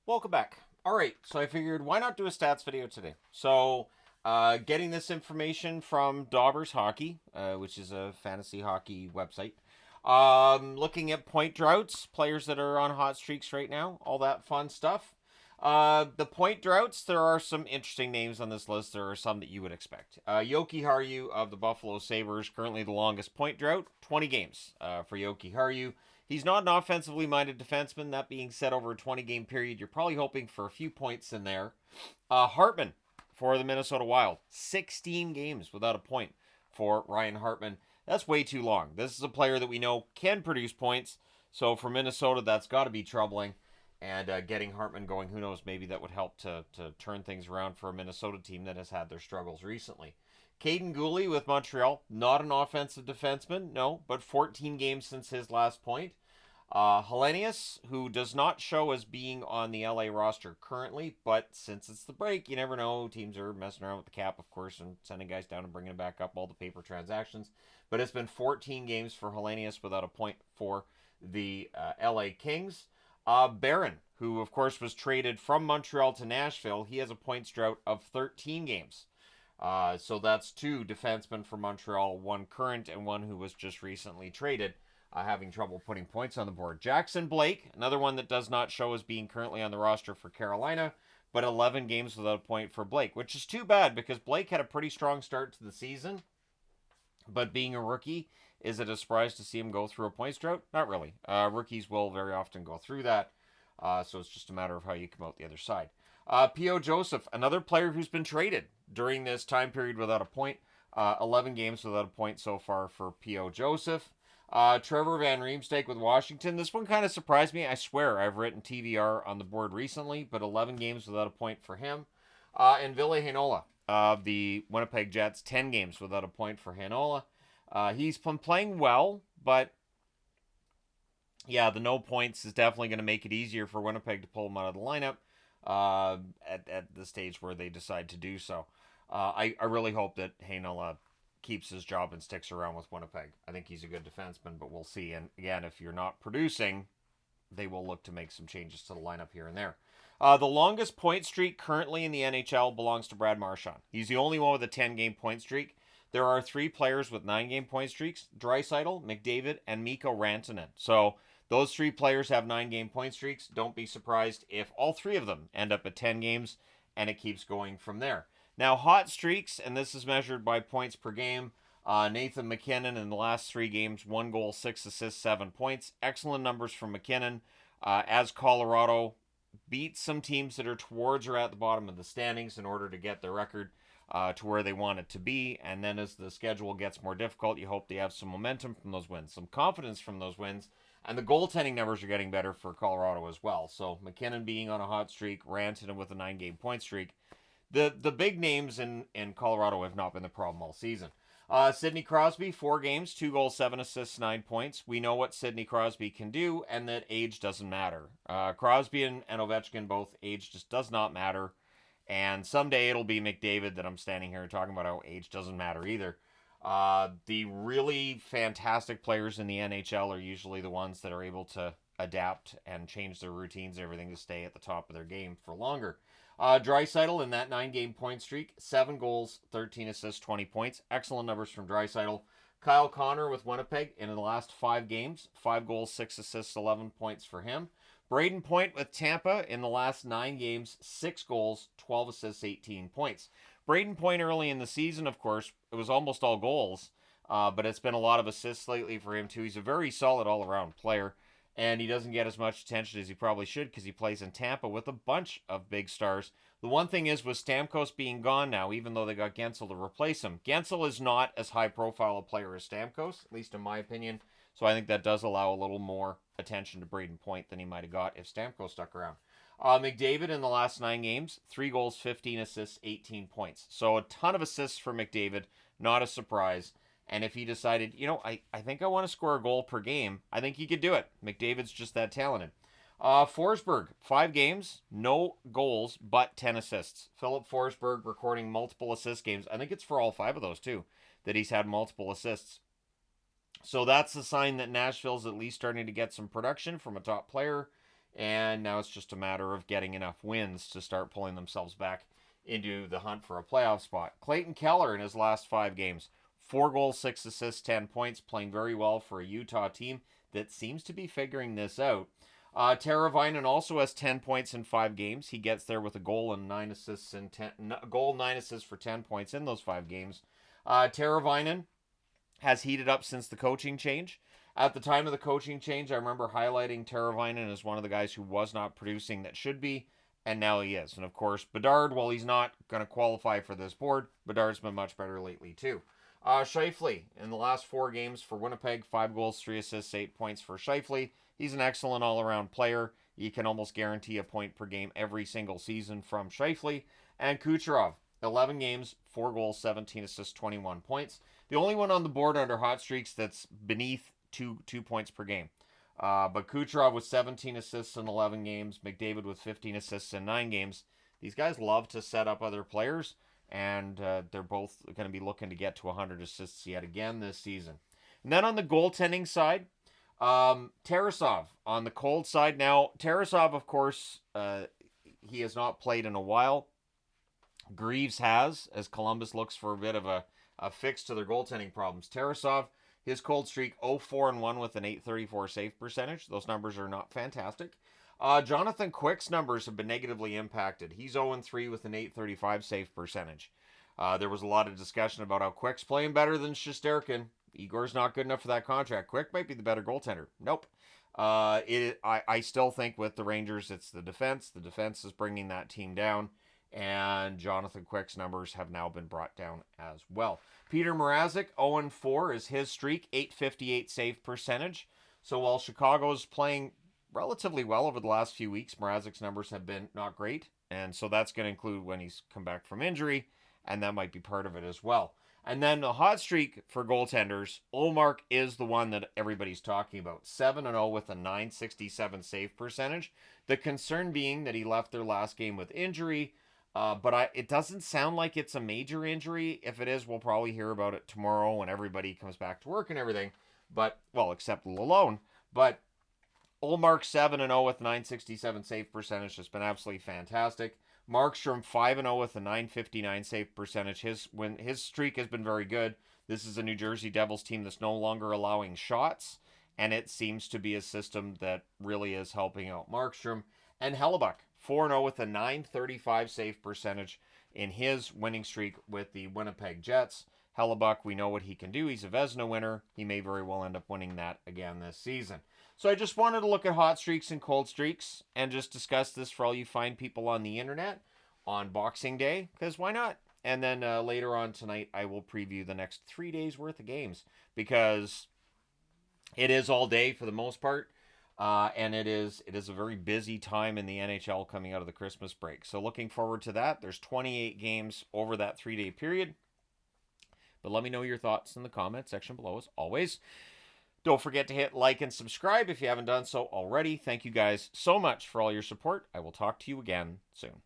Welcome back. All right, so I figured why not do a stats video today? So, getting this information from Daubers Hockey, which is a fantasy hockey website. Looking at point droughts, players that are on hot streaks right now, all that fun stuff. The point droughts, there are some interesting names on this list. There are some that you would expect. Yoki Haru of the Buffalo Sabres, currently the longest point drought, 20 games for Yoki Haru. He's not an offensively minded defenseman. That being said, over a 20-game period, you're probably hoping for a few points in there. Hartman for the Minnesota Wild, 16 games without a point for Ryan Hartman. That's way too long. This is a player that we know can produce points. So for Minnesota, that's got to be troubling. And getting Hartman going, who knows, maybe that would help to turn things around for a Minnesota team that has had their struggles recently. Caden Gooley with Montreal, not an offensive defenseman, no, but 14 games since his last point. Hellenius, who does not show as being on the LA roster currently, but since it's the break, you never know. Teams are messing around with the cap, of course, and sending guys down and bringing it back up, all the paper transactions. But it's been 14 games for Hellenius without a point for the LA Kings. Barron, who of course was traded from Montreal to Nashville, he has a points drought of 13 games. So that's two defensemen for Montreal, one current and one who was just recently traded, having trouble putting points on the board. Jackson Blake, another one that does not show as being currently on the roster for Carolina, but 11 games without a point for Blake, which is too bad because Blake had a pretty strong start to the season. But being a rookie, is it a surprise to see him go through a points drought? Not really. Rookies will very often go through that. So it's just a matter of how you come out the other side. P.O. Joseph, another player who's been traded during this time period without a point. 11 games without a point so far for P.O. Joseph. Trevor Van Riemsdyk with Washington. This one kind of surprised me. I swear I've written TVR on the board recently, but 11 games without a point for him. And Ville Heinola of the Winnipeg Jets, 10 games without a point for Heinola. He's been playing well, but yeah, the no points is definitely going to make it easier for Winnipeg to pull him out of the lineup at the stage where they decide to do so. I really hope that Heinola keeps his job and sticks around with Winnipeg. I think he's a good defenseman, but we'll see. And again, if you're not producing, they will look to make some changes to the lineup here and there. The longest point streak currently in the NHL belongs to Brad Marchand. He's the only one with a 10-game point streak. There are three players with 9-game point streaks: Draisaitl, McDavid, and Mikko Rantanen. So those three players have 9-game point streaks. Don't be surprised if all three of them end up at 10 games, and it keeps going from there. Now, hot streaks, and this is measured by points per game. Nathan MacKinnon in the last 3 games, 1 goal, 6 assists, 7 points. Excellent numbers from MacKinnon as Colorado beat some teams that are towards or at the bottom of the standings in order to get their record to where they want it to be. And then as the schedule gets more difficult, you hope they have some momentum from those wins, some confidence from those wins. And the goaltending numbers are getting better for Colorado as well. So MacKinnon being on a hot streak, Rantanen with a 9-game point streak. The big names in Colorado have not been the problem all season. Sidney Crosby, 4 games, 2 goals, 7 assists, 9 points. We know what Sidney Crosby can do, and that age doesn't matter. Crosby and Ovechkin, both age just does not matter. And someday it'll be McDavid that I'm standing here talking about how age doesn't matter either. The really fantastic players in the NHL are usually the ones that are able to adapt and change their routines and everything to stay at the top of their game for longer. Draisaitl in that 9-game point streak, 7 goals, 13 assists, 20 points. Excellent numbers from Draisaitl. Kyle Connor with Winnipeg in the last 5 games, 5 goals, 6 assists, 11 points for him. Braden Point with Tampa in the last 9 games, 6 goals, 12 assists, 18 points. Braden Point early in the season, of course, it was almost all goals, but it's been a lot of assists lately for him too. He's a very solid all-around player. And he doesn't get as much attention as he probably should because he plays in Tampa with a bunch of big stars. The one thing is with Stamkos being gone now, even though they got Gensel to replace him, Gensel is not as high-profile a player as Stamkos, at least in my opinion. So I think that does allow a little more attention to Braden Point than he might have got if Stamkos stuck around. McDavid in the last 9 games, 3 goals, 15 assists, 18 points. So a ton of assists for McDavid, not a surprise. And if he decided, I think I want to score a goal per game, I think he could do it. McDavid's just that talented. Forsberg, 5 games, no goals, but 10 assists. Philip Forsberg recording multiple assist games. I think it's for all 5 of those, too, that he's had multiple assists. So that's a sign that Nashville's at least starting to get some production from a top player and now it's just a matter of getting enough wins to start pulling themselves back into the hunt for a playoff spot. Clayton Keller in his last 5 games, 4 goals, 6 assists, 10 points, playing very well for a Utah team that seems to be figuring this out. Teravainen also has 10 points in 5 games. He gets there with a goal and 9 assists and 9 assists for 10 points in those 5 games. Teravainen has heated up since the coaching change. At the time of the coaching change, I remember highlighting Teravainen as one of the guys who was not producing that should be, and now he is. And of course, Bedard, while he's not going to qualify for this board, Bedard's been much better lately too. Scheifele, in the last 4 games for Winnipeg, 5 goals, 3 assists, 8 points for Scheifele. He's an excellent all-around player. You can almost guarantee a point per game every single season from Scheifele. And Kucherov, 11 games, 4 goals, 17 assists, 21 points. The only one on the board under hot streaks that's beneath 2 points per game. But Kucherov with 17 assists in 11 games, McDavid with 15 assists in 9 games. These guys love to set up other players, and they're both going to be looking to get to 100 assists yet again this season. And then on the goaltending side, Tarasov on the cold side. Now, Tarasov, of course, he has not played in a while. Greaves has, as Columbus looks for a bit of a fix to their goaltending problems. Tarasov, his cold streak, 0-4-1 with an .834 save percentage. Those numbers are not fantastic. Jonathan Quick's numbers have been negatively impacted. He's 0-3 with an .835 save percentage. There was a lot of discussion about how Quick's playing better than Shesterkin. Igor's not good enough for that contract. Quick might be the better goaltender. Nope. I still think with the Rangers, it's the defense. The defense is bringing that team down, and Jonathan Quick's numbers have now been brought down as well. Peter Mrazek, 0-4 is his streak, .858 save percentage. So while Chicago's playing relatively well over the last few weeks, Mrazek's numbers have been not great, and so that's going to include when he's come back from injury, and that might be part of it as well. And then the hot streak for goaltenders, Ullmark is the one that everybody's talking about. 7-0 with a .967 save percentage. The concern being that he left their last game with injury, but it doesn't sound like it's a major injury. If it is, we'll probably hear about it tomorrow when everybody comes back to work and everything. But, well, except Lalone. But Ullmark 7-0 with .967 save percentage has been absolutely fantastic. Markstrom 5-0 with a .959 save percentage. His streak has been very good. This is a New Jersey Devils team that's no longer allowing shots, and it seems to be a system that really is helping out Markstrom. And Hellebuck 4-0 with a .935 save percentage in his winning streak with the Winnipeg Jets. Hellebuck, we know what he can do. He's a Vezina winner. He may very well end up winning that again this season. So I just wanted to look at hot streaks and cold streaks and just discuss this for all you fine people on the internet on Boxing Day, because why not? And then later on tonight, I will preview the next 3 days worth of games, because it is all day for the most part, and it is a very busy time in the NHL coming out of the Christmas break. So looking forward to that. There's 28 games over that 3-day period. But let me know your thoughts in the comment section below as always. Don't forget to hit like and subscribe if you haven't done so already. Thank you guys so much for all your support. I will talk to you again soon.